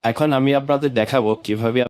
এখন আমি আপনাদের দেখাবো কিভাবে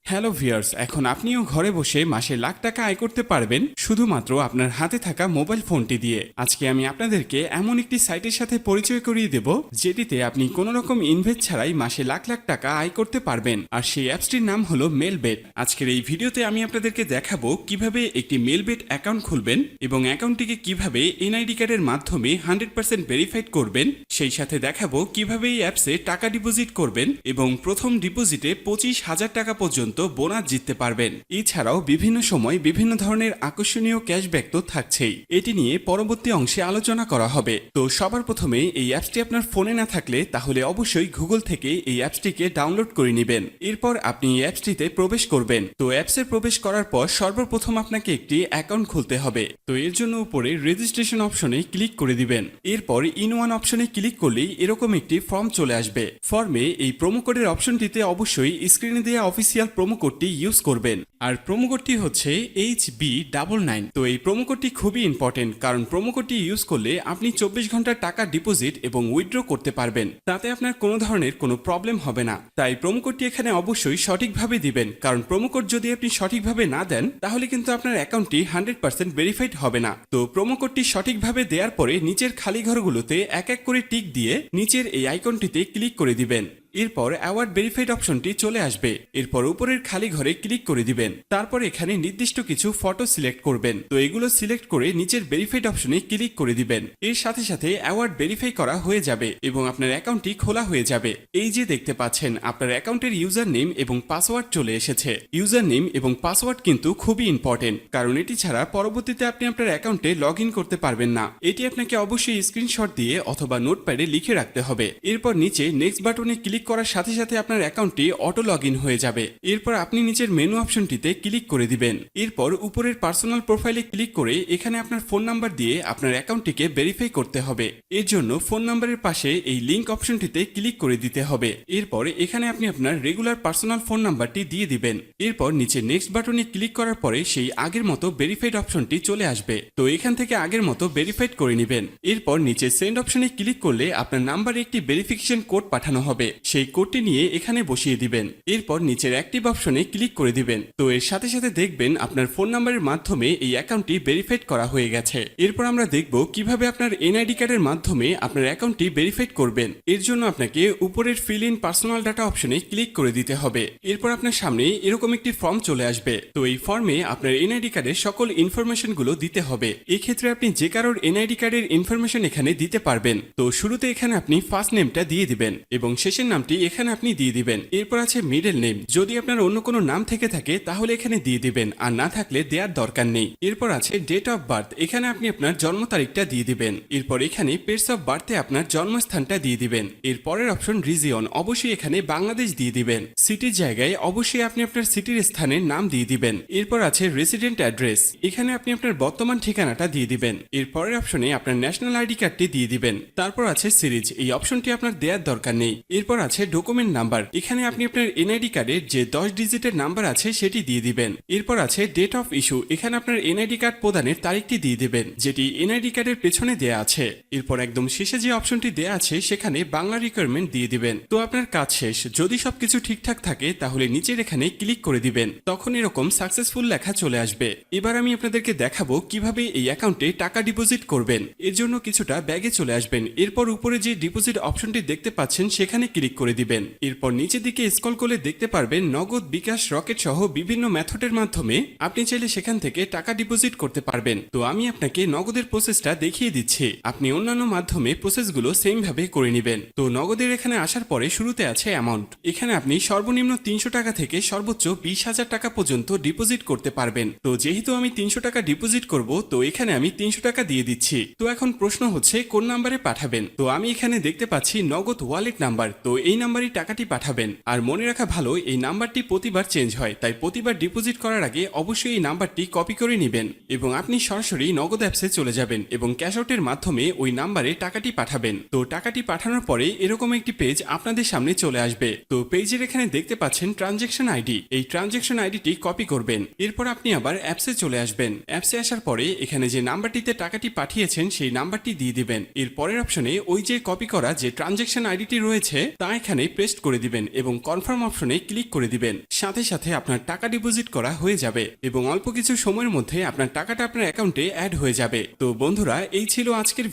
হ্যালো ভিউয়ার্স, এখন আপনিও ঘরে বসে মাসে লাখ টাকা আয় করতে পারবেন শুধুমাত্র আপনার হাতে থাকা মোবাইল ফোনটি দিয়ে। আজকে আমি আপনাদেরকে এমন একটি সাইটের সাথে পরিচয় করিয়ে দেব যেটিতে আপনি কোনো রকম ইনভেস্ট ছাড়াই মাসে লাখ লাখ টাকা আয় করতে পারবেন, আর সেই অ্যাপসটির নাম হলো মেলবেট। আজকের এই ভিডিওতে আমি আপনাদেরকে দেখাবো কিভাবে একটি মেলবেট অ্যাকাউন্ট খুলবেন এবং অ্যাকাউন্টটিকে কিভাবে এনআইডি কার্ডের মাধ্যমে 100% ভেরিফাইড করবেন। সেই সাথে দেখাবো কিভাবে এই অ্যাপসে টাকা ডিপোজিট করবেন এবং প্রথম ডিপোজিটে 25,000 টাকা পর্যন্ত বোনাস জিততে পারবেন। এছাড়াও বিভিন্ন সময় বিভিন্ন ধরনের আকর্ষণীয় ক্যাশব্যাক তো থাকছেই। এটি নিয়ে পরবর্তী অংশে আলোচনা করা হবে। তো সবার প্রথমে এই অ্যাপসটি আপনার ফোনে না থাকলে তাহলে অবশ্যই গুগল থেকে এই অ্যাপসটিকে ডাউনলোড করে নেবেন। এরপর আপনি এই অ্যাপসটিতে প্রবেশ করবেন। তো অ্যাপসে প্রবেশ করার পর সর্বপ্রথম আপনাকে একটি অ্যাকাউন্ট খুলতে হবে। তো এর জন্য উপরে রেজিস্ট্রেশন অপশনে ক্লিক করে দিবেন। এরপর ইন ওয়ান অপশনে ক্লিক করলেই এরকম একটি ফর্ম চলে আসবে। ফর্মে এই প্রোমো কোডের অপশনটিতে অবশ্যই স্ক্রিনে দেওয়া অফিসিয়াল প্রোমো কোডটি ইউজ করবেন। আর প্রোমো কোডটি হচ্ছে HB99। তো এই প্রোমো কোডটি খুবই ইম্পর্টেন্ট, কারণ প্রোমো কোডটি ইউজ করলে আপনি 24 ঘন্টার টাকা ডিপোজিট এবং উইথড্র করতে পারবেন। তাতে আপনার কোনো ধরনের কোনো প্রবলেম হবে না। তাই প্রোমো কোডটি এখানে অবশ্যই সঠিকভাবে দিবেন, কারণ প্রোমো কোড যদি আপনি সঠিকভাবে না দেন তাহলে কিন্তু আপনার অ্যাকাউন্টটি 100% ভেরিফাইড হবে না। তো প্রোমো কোডটি সঠিকভাবে দেওয়ার পরে নিচের খালি ঘরগুলোতে এক এক করে টিক দিয়ে নিচের এই আইকনটিতে ক্লিক করে দিবেন। এরপর অ্যাওয়ার্ড ভেরিফাইড অপশনটি চলে আসবে। এরপর উপরের খালি ঘরে ক্লিক করে দিবেন। তারপর এখানে নির্দিষ্ট কিছু ফটো সিলেক্ট করবেন। তো এগুলো সিলেক্ট করে নিচের ভেরিফাইড অপশনে ক্লিক করে দিবেন। এর সাথে সাথে অ্যাওয়ার্ড ভেরিফাই করা হয়ে যাবে এবং আপনার অ্যাকাউন্টটি খোলা হয়ে যাবে। এই যে দেখতে পাচ্ছেন আপনার অ্যাকাউন্টের ইউজার নেম এবং পাসওয়ার্ড চলে এসেছে। ইউজার নেম এবং পাসওয়ার্ড কিন্তু খুবই ইম্পর্টেন্ট, কারণ এটি ছাড়া পরবর্তীতে আপনি আপনার অ্যাকাউন্টে লগ ইন করতে পারবেন না। এটি আপনাকে অবশ্যই স্ক্রিনশট দিয়ে অথবা নোটপ্যাডে লিখে রাখতে হবে। এরপর নিচে নেক্সট বাটনে ক্লিক করার সাথে সাথে আপনার অ্যাকাউন্টটি অটো লগ ইন হয়ে যাবে। এরপর আপনি নিচের মেনু অপশনটিতে ক্লিক করে দিবেন। এরপর উপরের পার্সোনাল প্রোফাইলে ক্লিক করে এখানে আপনার ফোন নাম্বার দিয়ে আপনার অ্যাকাউন্টটিকে ভেরিফাই করতে হবে। এর জন্য ফোন নাম্বারের পাশে এই লিংক অপশনটিতে ক্লিক করে দিতে হবে। এরপর এখানে আপনি আপনার রেগুলার পার্সোনাল ফোন নাম্বারটি দিয়ে দিবেন। এরপর নিচে নেক্সট বাটনে ক্লিক করার পরে সেই আগের মতো ভেরিফাইড অপশনটি চলে আসবে। তো এখান থেকে আগের মতো ভেরিফাইড করে নেবেন। এরপর নিচে সেন্ড অপশনে ক্লিক করলে আপনার নাম্বারে একটি ভেরিফিকেশন কোড পাঠানো হবে। সেই কোডটি নিয়ে এখানে বসিয়ে দিবেন। এরপর নিচের অ্যাক্টিভ অপশনে ক্লিক করে দিবেন। তো এর সাথে সাথে দেখবেন আপনার ফোন নাম্বারের মাধ্যমে এই অ্যাকাউন্টটি ভেরিফাইড করা হয়ে গেছে। এরপর আমরা দেখব কিভাবে আপনার এনআইডি কার্ডের মাধ্যমে আপনার অ্যাকাউন্টটি ভেরিফাইড করবেন। এর জন্য আপনাকে উপরের ফিল ইন পার্সোনাল ডাটা অপশনে ক্লিক করে দিতে হবে। এরপর আপনার সামনে এরকম একটি ফর্ম চলে আসবে। তো এই ফর্মে আপনার এনআইডি কার্ডের সকল ইনফরমেশন গুলো দিতে হবে। এক্ষেত্রে আপনি যে কারোর এনআইডি কার্ডের ইনফরমেশন এখানে দিতে পারবেন। তো শুরুতে এখানে আপনি ফার্স্ট নেমটা দিয়ে দিবেন এবং শেষের নামটি এখানে আপনি দিয়ে দিবেন। এরপর আছে মিডল নেম, যদি আপনার অন্য কোনো নাম থেকে থাকে তাহলে এখানে দিয়ে দিবেন, আর না থাকলে দেওয়ার দরকার নেই। এরপর আছে ডেট অফ বার্থ, এখানে আপনি আপনার জন্ম তারিখটা দিয়ে দিবেন। এরপর এখানে প্লেস অফ বার্থে আপনার জন্মস্থানটা দিয়ে দিবেন। এর পরের অপশন রিজিয়ন, অবশ্যই এখানে বাংলাদেশ দিয়ে দিবেন। সিটির জায়গায় অবশ্যই আপনি আপনার সিটির স্থানের নাম দিয়ে দিবেন। এরপর আছে রেসিডেন্ট অ্যাড্রেস, এখানে আপনি আপনার বর্তমান ঠিকানাটা দিয়ে দিবেন। এর পরের অপশনে আপনার ন্যাশনাল আইডি কার্ডটি দিয়ে দিবেন। তারপর আছে সিরিজ, এই অপশনটি আপনার দেওয়ার দরকার নেই। এরপর আছে ডকুমেন্ট নাম্বার, এখানে আপনি আপনার এনআইডি কার্ডের যে 10 ডিজিটের নাম্বার আছে সেটি দিয়ে দিবেন। এরপর আছে ডেট অফ ইস্যু, এখানে আপনার এনআইডি কার্ড প্রদানের তারিখটি দিয়ে দিবেন, যেটি এনআইডি কার্ডের পেছনে দেয়া আছে। এরপর একদম শেষে যে অপশনটি দেয়া আছে সেখানে বাংলা রিকোয়ারমেন্ট দিয়ে দিবেন। তো আপনার কাজ শেষ। যদি সবকিছু ঠিকঠাক থাকে তাহলে নিচের এখানে ক্লিক করে দিবেন, তখন এরকম সাকসেসফুল লেখা চলে আসবে। এবার আমি আপনাদেরকে দেখাবো কিভাবে এই অ্যাকাউন্টে টাকা ডিপোজিট করবেন। এর জন্য কিছুটা ব্যাগে চলে আসবেন। এরপর উপরে যে ডিপোজিট অপশনটি দেখতে পাচ্ছেন সেখানে ক্লিক করে দিবেন। এরপর নিচের দিকে স্ক্রল করলে দেখতে পারবেন নগদ, বিকাশ, রকেট সহ বিভিন্ন মেথডের মাধ্যমে আপনি চাইলে সেখান থেকে টাকা ডিপোজিট করতে পারবেন। তো আমি আপনাকে নগদের প্রসেসটা দেখিয়ে দিচ্ছি, আপনি অন্যান্য মাধ্যমে প্রসেসগুলো সেম ভাবে করে নেবেন। তো নগদের এখানে আসার পরে শুরুতে আছে অ্যামাউন্ট, এখানে আপনি সর্বনিম্ন 300 টাকা থেকে সর্বোচ্চ 20,000 টাকা পর্যন্ত ডিপোজিট করতে পারবেন। তো যেহেতু আমি 300 টাকা ডিপোজিট করব, তো এখানে আমি 300 টাকা দিয়ে দিচ্ছি। তো এখন প্রশ্ন হচ্ছে কোন নাম্বারে পাঠাবেন। তো আমি এখানে দেখতে পাচ্ছি নগদ ওয়ালেট নাম্বার, তো এই নাম্বারই টাকাটি পাঠাবেন। আর মনে রাখা ভালো, এই নাম্বারটি প্রতিবার চেঞ্জ হয়, তাই প্রতিবার ডিপোজিট করার আগে অবশ্যই এই নাম্বারটি কপি করে নেবেন এবং আপনি সরাসরি নগদ অ্যাপসে চলে যাবেন এবং ক্যাশ আউটের মাধ্যমে ওই নাম্বারে টাকাটি পাঠাবেন। তো টাকাটি পাঠানোর পরে এরকম একটি পেজ আপনাদের সামনে চলে আসবে। তো পেজের এখানে দেখতে পাচ্ছেন ট্রানজ্যাকশন আইডি, এই ট্রানজ্যাকশন আইডিটি কপি করবেন। এরপর আপনি আবার অ্যাপসে চলে আসবেন। অ্যাপসে আসার পরে এখানে যে নাম্বারটিতে টাকাটি পাঠিয়েছেন সেই নাম্বারটি দিয়ে দিবেন। এর পরের অপশনে ওই যে কপি করা যে ট্রানজ্যাকশন আইডিটি রয়েছে তা এখানে পেস্ট করে দিবেন এবং কনফার্ম অপশনে ক্লিক করে দিবেন। সাথে সাথে আপনার টাকা ডিপোজিট করা হয়ে যাবে এবং অল্প কিছু সময়ের মধ্যে আপনার টাকাটা আপনার অ্যাকাউন্টে অ্যাড হয়ে যাবে। তো বন্ধুরা, এই ছিল আজকের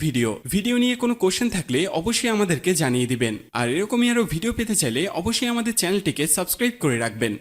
ভিডিও নিয়ে কোনো কোশ্চেন থাকলে অবশ্যই আমাদেরকে জানিয়ে দিবেন। আর এরকমই আরো ভিডিও পেতে চাইলে অবশ্যই আমাদের চ্যানেলটিকে সাবস্ক্রাইব করে রাখবেন।